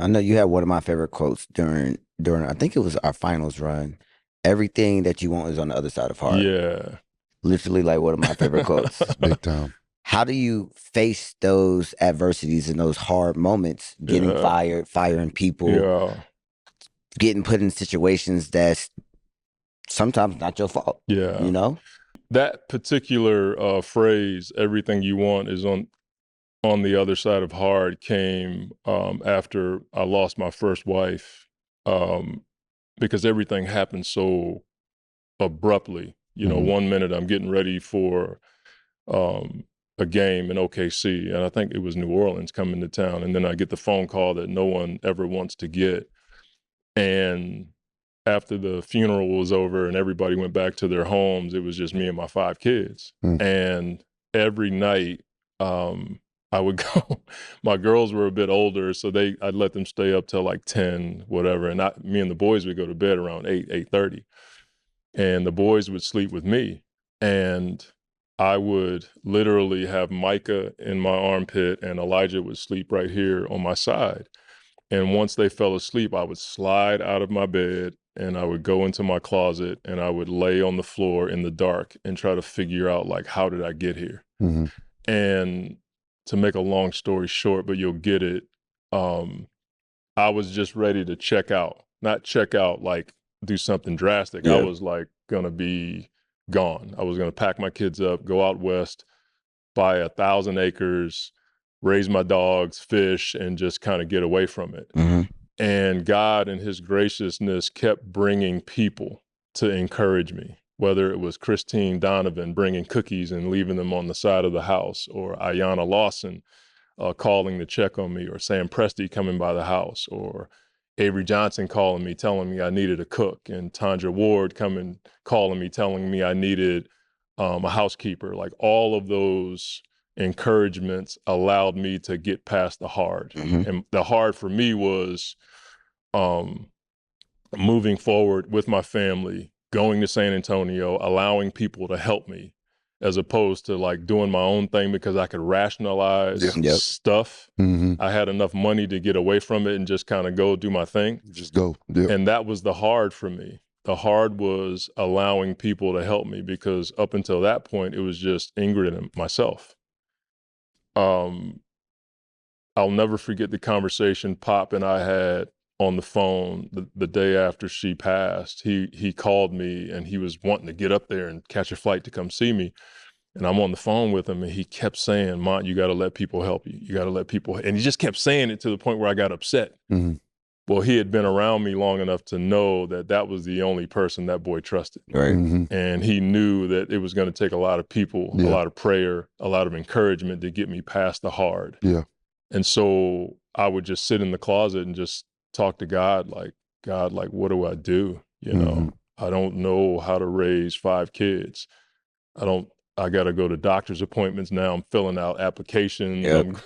I know you had one of my favorite quotes during I think it was our finals run. Everything that you want is on the other side of hard. Yeah. Literally like one of my favorite quotes. Big time. How do you face those adversities and those hard moments, getting Yeah. fired, firing people, Yeah. getting put in situations that's sometimes not your fault, Yeah. you know? That particular phrase, everything you want is on the other side of hard, came after I lost my first wife, because everything happened so abruptly. You know, Mhm. one minute I'm getting ready for a game in OKC, and I think it was New Orleans coming to town, and then I get the phone call that no one ever wants to get. And after the funeral was over and everybody went back to their homes, it was just me and my 5 kids. Mm. And every night, I would go. My girls were a bit older, so I'd let them stay up till like 10, whatever. And me and the boys would go to bed around 8:30. And the boys would sleep with me. And I would literally have Micah in my armpit and Elijah would sleep right here on my side. And once they fell asleep, I would slide out of my bed and I would go into my closet and I would lay on the floor in the dark and try to figure out, like, how did I get here? Mhm. And to make a long story short, but you'll get it, I was just ready to check out. Not check out like do something drastic. I Yeah. was like gonna be gone. I was gonna pack my kids up, go out west, buy 1,000 acres, raise my dogs, fish, and just kind of get away from it. Mhm. And God in his graciousness kept bringing people to encourage me, whether it was Christine Donovan bringing cookies and leaving them on the side of the house, or Ayanna Lawson calling to check on me, or Sam Presti coming by the house, or Avery Johnson calling me, telling me I needed a cook, and Tandra Ward calling me, telling me I needed a housekeeper. Like, all of those encouragements allowed me to get past the hard. Mhm. And the hard for me was moving forward with my family, going to San Antonio, allowing people to help me, as opposed to like doing my own thing because I could rationalize Yeah. Yep. stuff. Mhm. I had enough money to get away from it and just kind of go do my thing. Just go. Yeah. And that was the hard for me. The hard was allowing people to help me, because up until that point, it was just Ingrid and myself. I'll never forget the conversation Pop and I had on the phone the day after she passed. He called me and he was wanting to get up there and catch a flight to come see me. And I'm on the phone with him and he kept saying, "Mont, you got to let people help you. You got to let people." And he just kept saying it to the point where I got upset. Mhm. Well, he had been around me long enough to know that that was the only person that boy trusted. Right. Mhm. And he knew that it was going to take a lot of people, a Yeah. lot of prayer, a lot of encouragement to get me past the hard. Yeah. And so I would just sit in the closet and just talk to God, like, what do I do? You know, Mhm. I don't know how to raise 5 kids. I got to go to doctor's appointments now. I'm filling out applications. Yep.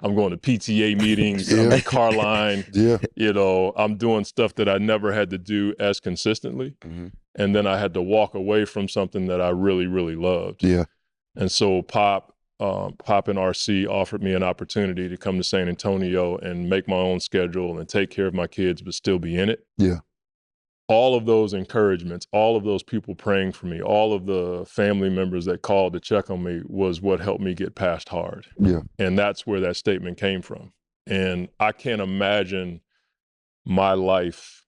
I'm going to PTA meetings. I'm Yeah. in car line. Yeah. You know, I'm doing stuff that I never had to do as consistently. Mhm. And then I had to walk away from something that I really, really loved. Yeah. And so Pop and RC offered me an opportunity to come to San Antonio and make my own schedule and take care of my kids, but still be in it. Yeah. All of those encouragements, all of those people praying for me, all of the family members that called to check on me was what helped me get past hard. Yeah. And that's where that statement came from. And I can't imagine my life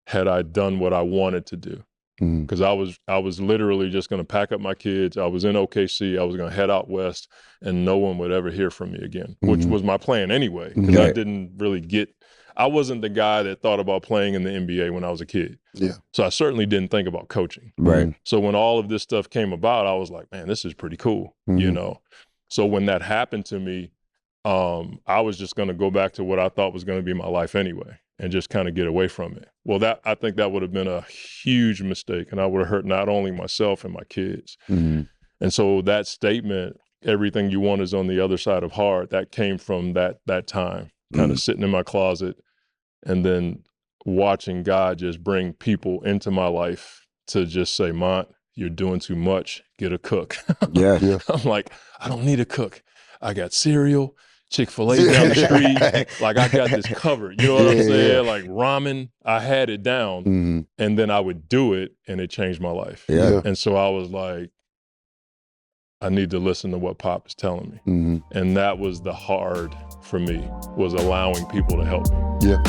had I done what I wanted to do. Mhm. Because I was literally just going to pack up my kids. I was in OKC. I was going to head out west, and no one would ever hear from me again, which Mhm. was my plan anyway. Because Yeah. I didn't really I wasn't the guy that thought about playing in the NBA when I was a kid. Yeah. So I certainly didn't think about coaching. Right. So when all of this stuff came about, I was like, man, this is pretty cool, you Mhm. know? So when that happened to me, I was just going to go back to what I thought was going to be my life anyway and just kind of get away from it. Well, I think that would have been a huge mistake, and I would have hurt not only myself and my kids. Mhm. And so that statement, everything you want is on the other side of hard, that came from that time, kind of sitting in my closet and then watching God just bring people into my life to just say, "Mont, you're doing too much. Get a cook." Yeah. Yeah. I'm like, I don't need a cook. I got cereal. Chick-fil-A down the street. Like I got this covered. You know what I'm saying? Like ramen, I had it down. And then I would do it and it changed my life. Yeah. And so I was like, I need to listen to what Pop is telling me. And that was the hard for me, was allowing people to help me. Yeah.